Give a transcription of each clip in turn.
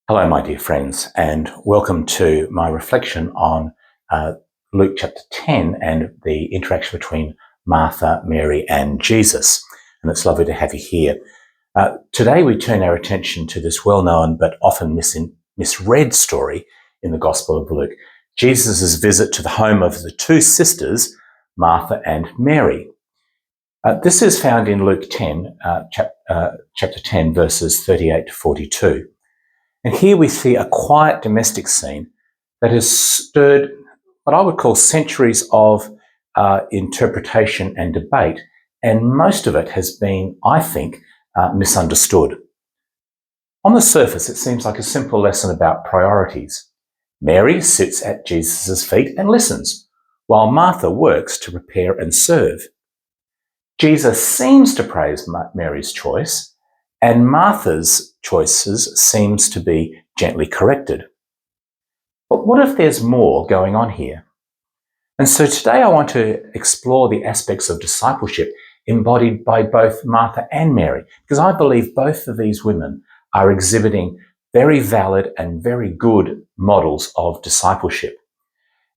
Hello, my dear friends, and welcome to my reflection on Luke chapter 10 and the interaction between Martha, Mary, and Jesus. And it's lovely to have you here. Today, we turn our attention to this well-known but often misread story in the Gospel of Luke, Jesus' visit to the home of the two sisters, Martha and Mary. This is found in Luke 10, chapter 10, verses 38 to 42. And here we see a quiet domestic scene that has stirred what I would call centuries of interpretation and debate, and most of it has been, I think, misunderstood. On the surface, it seems like a simple lesson about priorities. Mary sits at Jesus' feet and listens, while Martha works to prepare and serve. Jesus seems to praise Mary's choice, and Martha's choices seems to be gently corrected. But what if there's more going on here? And so today I want to explore the aspects of discipleship embodied by both Martha and Mary, because I believe both of these women are exhibiting very valid and very good models of discipleship.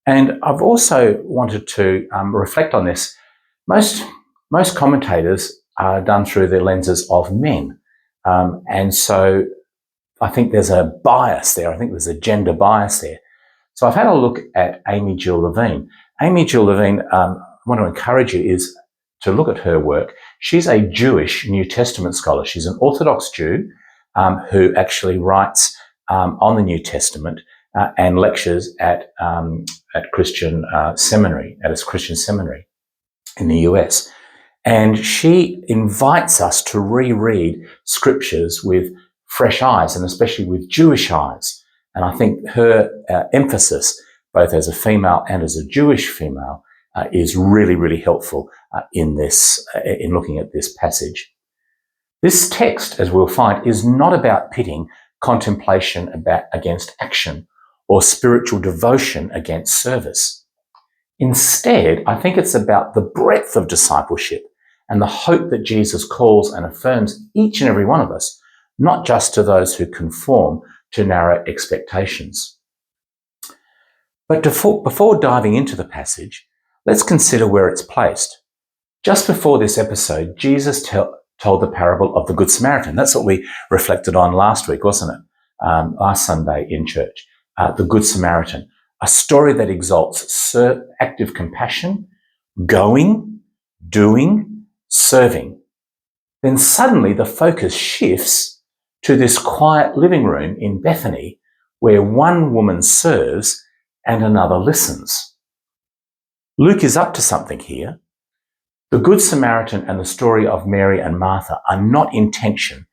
And I've also wanted to reflect on this. Most commentators are done through the lenses of men. And so I think there's a bias there. I think there's a gender bias there. So I've had a look at Amy Jill Levine. Amy Jill Levine, I want to encourage you is to look at her work. She's a Jewish New Testament scholar. She's an Orthodox Jew who actually writes on the New Testament and lectures at Christian seminary, at a Christian seminary in the US. And she invites us to reread scriptures with fresh eyes, and especially with Jewish eyes. And I think her emphasis, both as a female and as a Jewish female, is really, really helpful in looking at this passage. This text, as we'll find, is not about pitting contemplation against action or spiritual devotion against service. Instead, I think it's about the breadth of discipleship and the hope that Jesus calls and affirms each and every one of us, not just to those who conform to narrow expectations. But before diving into the passage, let's consider where it's placed. Just before this episode, Jesus told the parable of the Good Samaritan. That's what we reflected on last week, wasn't it? Last Sunday in church. The Good Samaritan, a story that exalts active compassion, going, doing, serving. Then suddenly the focus shifts to this quiet living room in Bethany where one woman serves and another listens. Luke is up to something here. The Good Samaritan and the story of Mary and Martha are not in tension,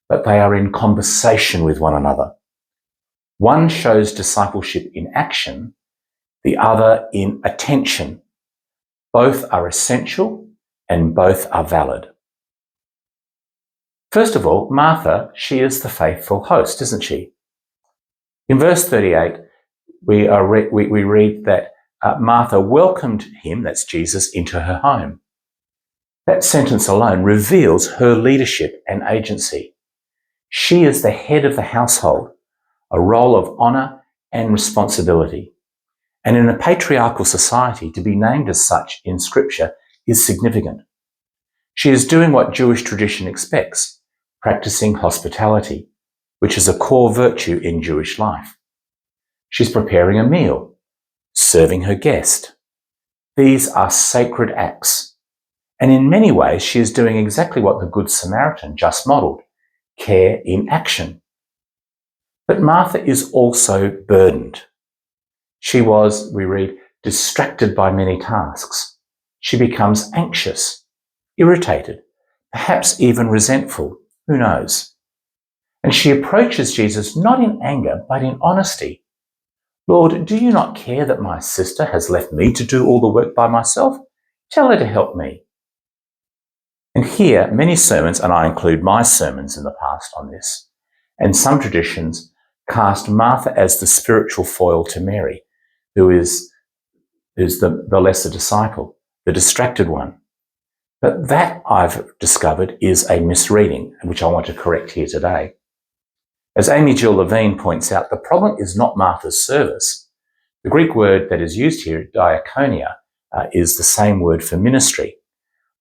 but they are in conversation with one another. One shows discipleship in action, the other in attention. Both are essential and both are valid. First of all, Martha, she is the faithful host, isn't she? In verse 38, we read that Martha welcomed him, that's Jesus, into her home. That sentence alone reveals her leadership and agency. She is the head of the household, a role of honour and responsibility. And in a patriarchal society, to be named as such in Scripture is significant. She is doing what Jewish tradition expects, practicing hospitality, which is a core virtue in Jewish life. She's preparing a meal, serving her guest. These are sacred acts. And in many ways, she is doing exactly what the Good Samaritan just modelled, care in action. But Martha is also burdened. She was, we read, distracted by many tasks. She becomes anxious, irritated, perhaps even resentful, who knows? And she approaches Jesus not in anger, but in honesty. Lord, do you not care that my sister has left me to do all the work by myself? Tell her to help me. And here, many sermons, and I include my sermons in the past on this, and some traditions cast Martha as the spiritual foil to Mary, who is the lesser disciple, the distracted one. But that, I've discovered, is a misreading, which I want to correct here today. As Amy Jill Levine points out, the problem is not Martha's service. The Greek word that is used here, diakonia, is the same word for ministry.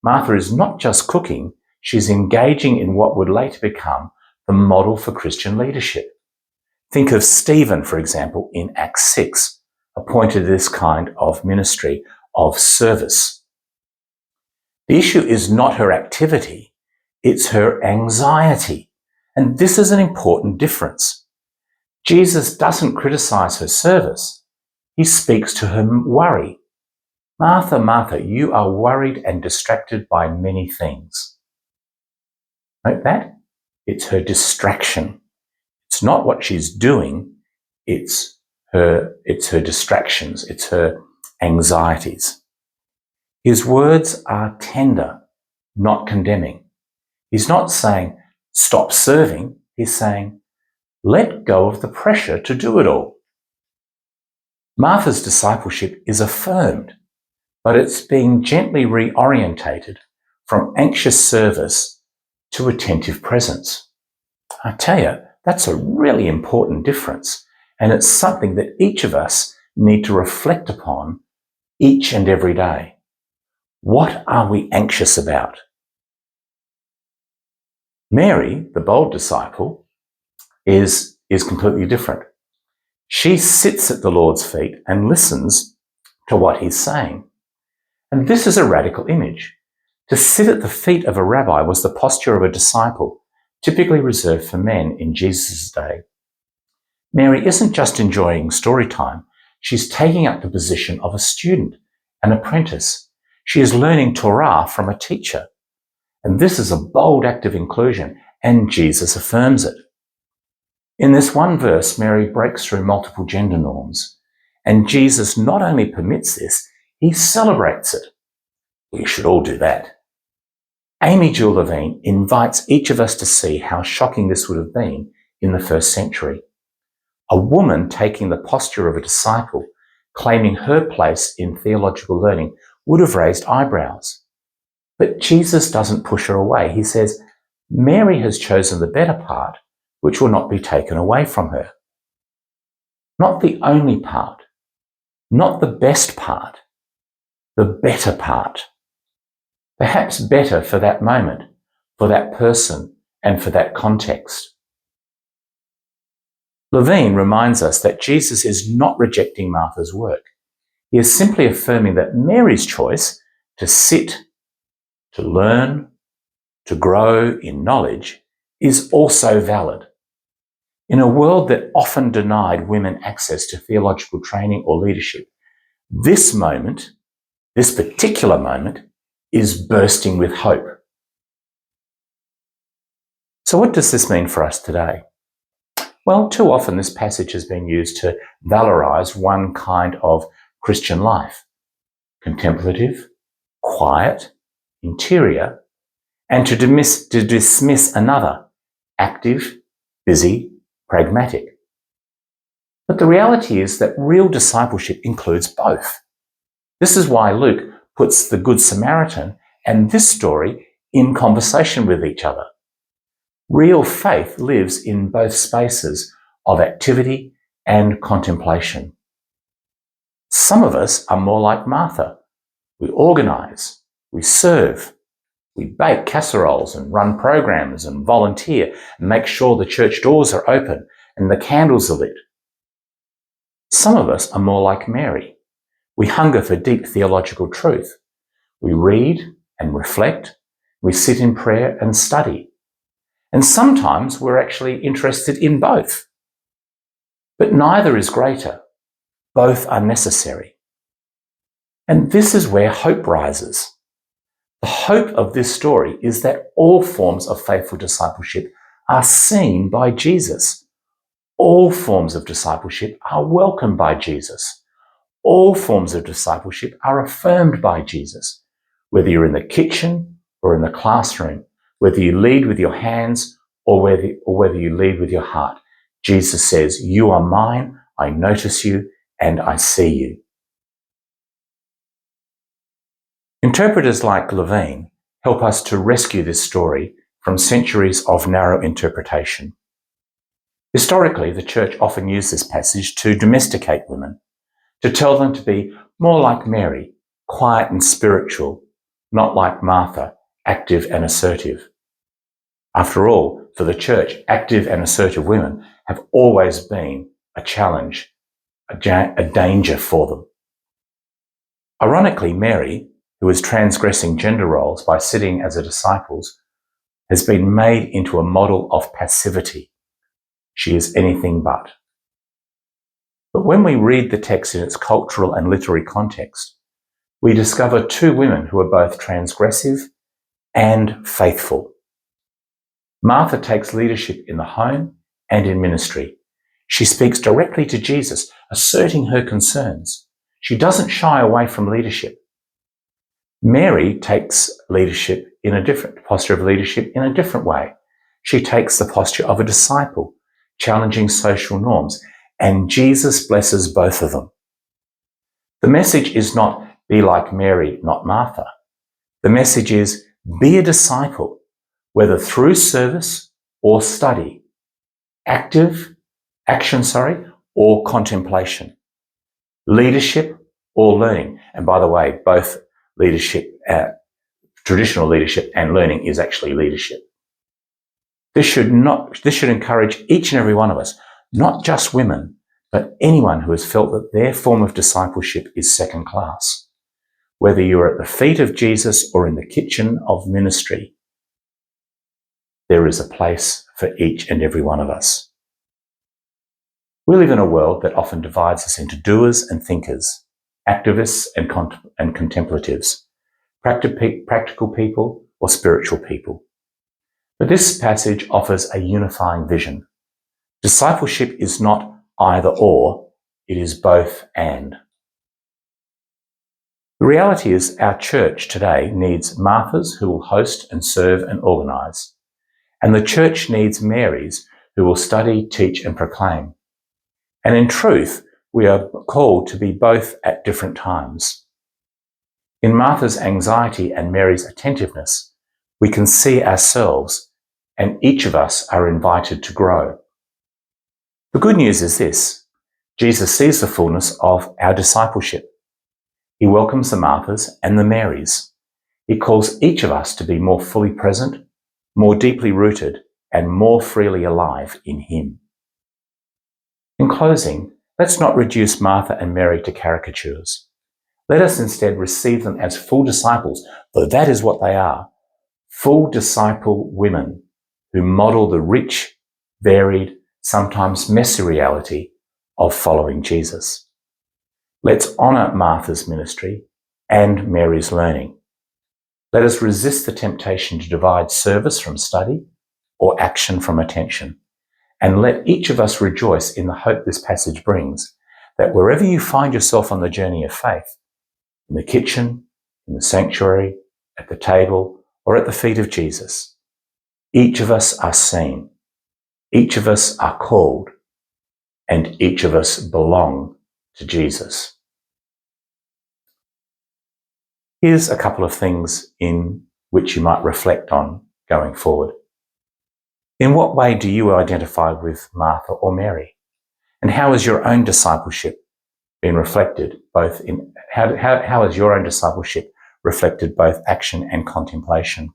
Martha is not just cooking, she's engaging in what would later become the model for Christian leadership. Think of Stephen, for example, in Acts 6, appointed this kind of ministry of service. The issue is not her activity, it's her anxiety. And this is an important difference. Jesus doesn't criticize her service. He speaks to her worry. Martha, Martha, you are worried and distracted by many things. Note that? It's her distraction. It's not what she's doing, it's her distractions, it's her anxieties. His words are tender, not condemning. He's not saying, stop serving. He's saying, let go of the pressure to do it all. Martha's discipleship is affirmed, but it's being gently reorientated from anxious service to attentive presence. I tell you, that's a really important difference, and it's something that each of us need to reflect upon each and every day. What are we anxious about? Mary, the bold disciple, is completely different. She sits at the Lord's feet and listens to what he's saying. And this is a radical image. To sit at the feet of a rabbi was the posture of a disciple, typically reserved for men in Jesus' day. Mary isn't just enjoying story time, she's taking up the position of a student, an apprentice. She is learning Torah from a teacher. And this is a bold act of inclusion, and Jesus affirms it. In this one verse, Mary breaks through multiple gender norms, and Jesus not only permits this, he celebrates it. We should all do that. Amy Jill Levine invites each of us to see how shocking this would have been in the first century. A woman taking the posture of a disciple, claiming her place in theological learning, would have raised eyebrows. But Jesus doesn't push her away. He says, Mary has chosen the better part, which will not be taken away from her. Not the only part, not the best part, the better part. Perhaps better for that moment, for that person, and for that context. Levine reminds us that Jesus is not rejecting Martha's work. He is simply affirming that Mary's choice to sit, to learn, to grow in knowledge is also valid. In a world that often denied women access to theological training or leadership, this moment, this particular moment, is bursting with hope. So what does this mean for us today? Well, too often this passage has been used to valorize one kind of Christian life: contemplative, quiet, interior, and to dismiss another: active, busy, pragmatic. But the reality is that real discipleship includes both. This is why Luke puts the Good Samaritan and this story in conversation with each other. Real faith lives in both spaces of activity and contemplation. Some of us are more like Martha. We organise, we serve, we bake casseroles and run programs and volunteer and make sure the church doors are open and the candles are lit. Some of us are more like Mary. We hunger for deep theological truth. We read and reflect. We sit in prayer and study. And sometimes we're actually interested in both. But neither is greater. Both are necessary. And this is where hope rises. The hope of this story is that all forms of faithful discipleship are seen by Jesus. All forms of discipleship are welcomed by Jesus. All forms of discipleship are affirmed by Jesus. Whether you're in the kitchen or in the classroom, whether you lead with your hands or whether you lead with your heart, Jesus says, "You are mine, I notice you, and I see you." Interpreters like Levine help us to rescue this story from centuries of narrow interpretation. Historically, the church often used this passage to domesticate women, to tell them to be more like Mary, quiet and spiritual, not like Martha, active and assertive. After all, for the church, active and assertive women have always been a challenge, a danger for them. Ironically, Mary, who is transgressing gender roles by sitting as a disciple, has been made into a model of passivity. She is anything but. But when we read the text in its cultural and literary context, we discover two women who are both transgressive and faithful. Martha takes leadership in the home and in ministry. She speaks directly to Jesus, asserting her concerns. She doesn't shy away from leadership. Mary takes leadership in a different posture of leadership in a different way. She takes the posture of a disciple, challenging social norms, and Jesus blesses both of them. The message is not be like Mary, not Martha. The message is be a disciple, whether through service or study, action, or contemplation, leadership or learning. And by the way, both leadership, traditional leadership and learning is actually leadership. This should encourage each and every one of us, not just women, but anyone who has felt that their form of discipleship is second class. Whether you're at the feet of Jesus or in the kitchen of ministry, there is a place for each and every one of us. We live in a world that often divides us into doers and thinkers, activists and contemplatives, practical people or spiritual people. But this passage offers a unifying vision. Discipleship is not either or, it is both and. The reality is our church today needs Marthas who will host and serve and organise, and the church needs Marys who will study, teach and proclaim. And in truth, we are called to be both at different times. In Martha's anxiety and Mary's attentiveness, we can see ourselves, and each of us are invited to grow. The good news is this: Jesus sees the fullness of our discipleship. He welcomes the Marthas and the Marys. He calls each of us to be more fully present, more deeply rooted, and more freely alive in Him. In closing, let's not reduce Martha and Mary to caricatures. Let us instead receive them as full disciples, for that is what they are, full disciple women who model the rich, varied, sometimes messy reality of following Jesus. Let's honour Martha's ministry and Mary's learning. Let us resist the temptation to divide service from study or action from attention. And let each of us rejoice in the hope this passage brings, that wherever you find yourself on the journey of faith, in the kitchen, in the sanctuary, at the table, or at the feet of Jesus, each of us are seen, each of us are called, and each of us belong to Jesus. Here's a couple of things in which you might reflect on going forward. In what way do you identify with Martha or Mary? And how has your own discipleship been reflected both in, how has your own discipleship reflected both action and contemplation?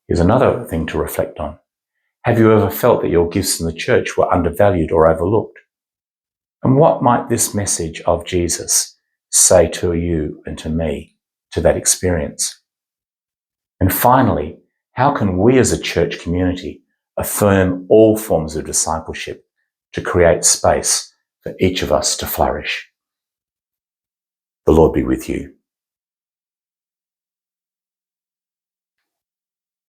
Here's another thing to reflect on. Have you ever felt that your gifts in the church were undervalued or overlooked? And what might this message of Jesus say to you and to me, to that experience? And finally, how can we as a church community affirm all forms of discipleship to create space for each of us to flourish? The Lord be with you.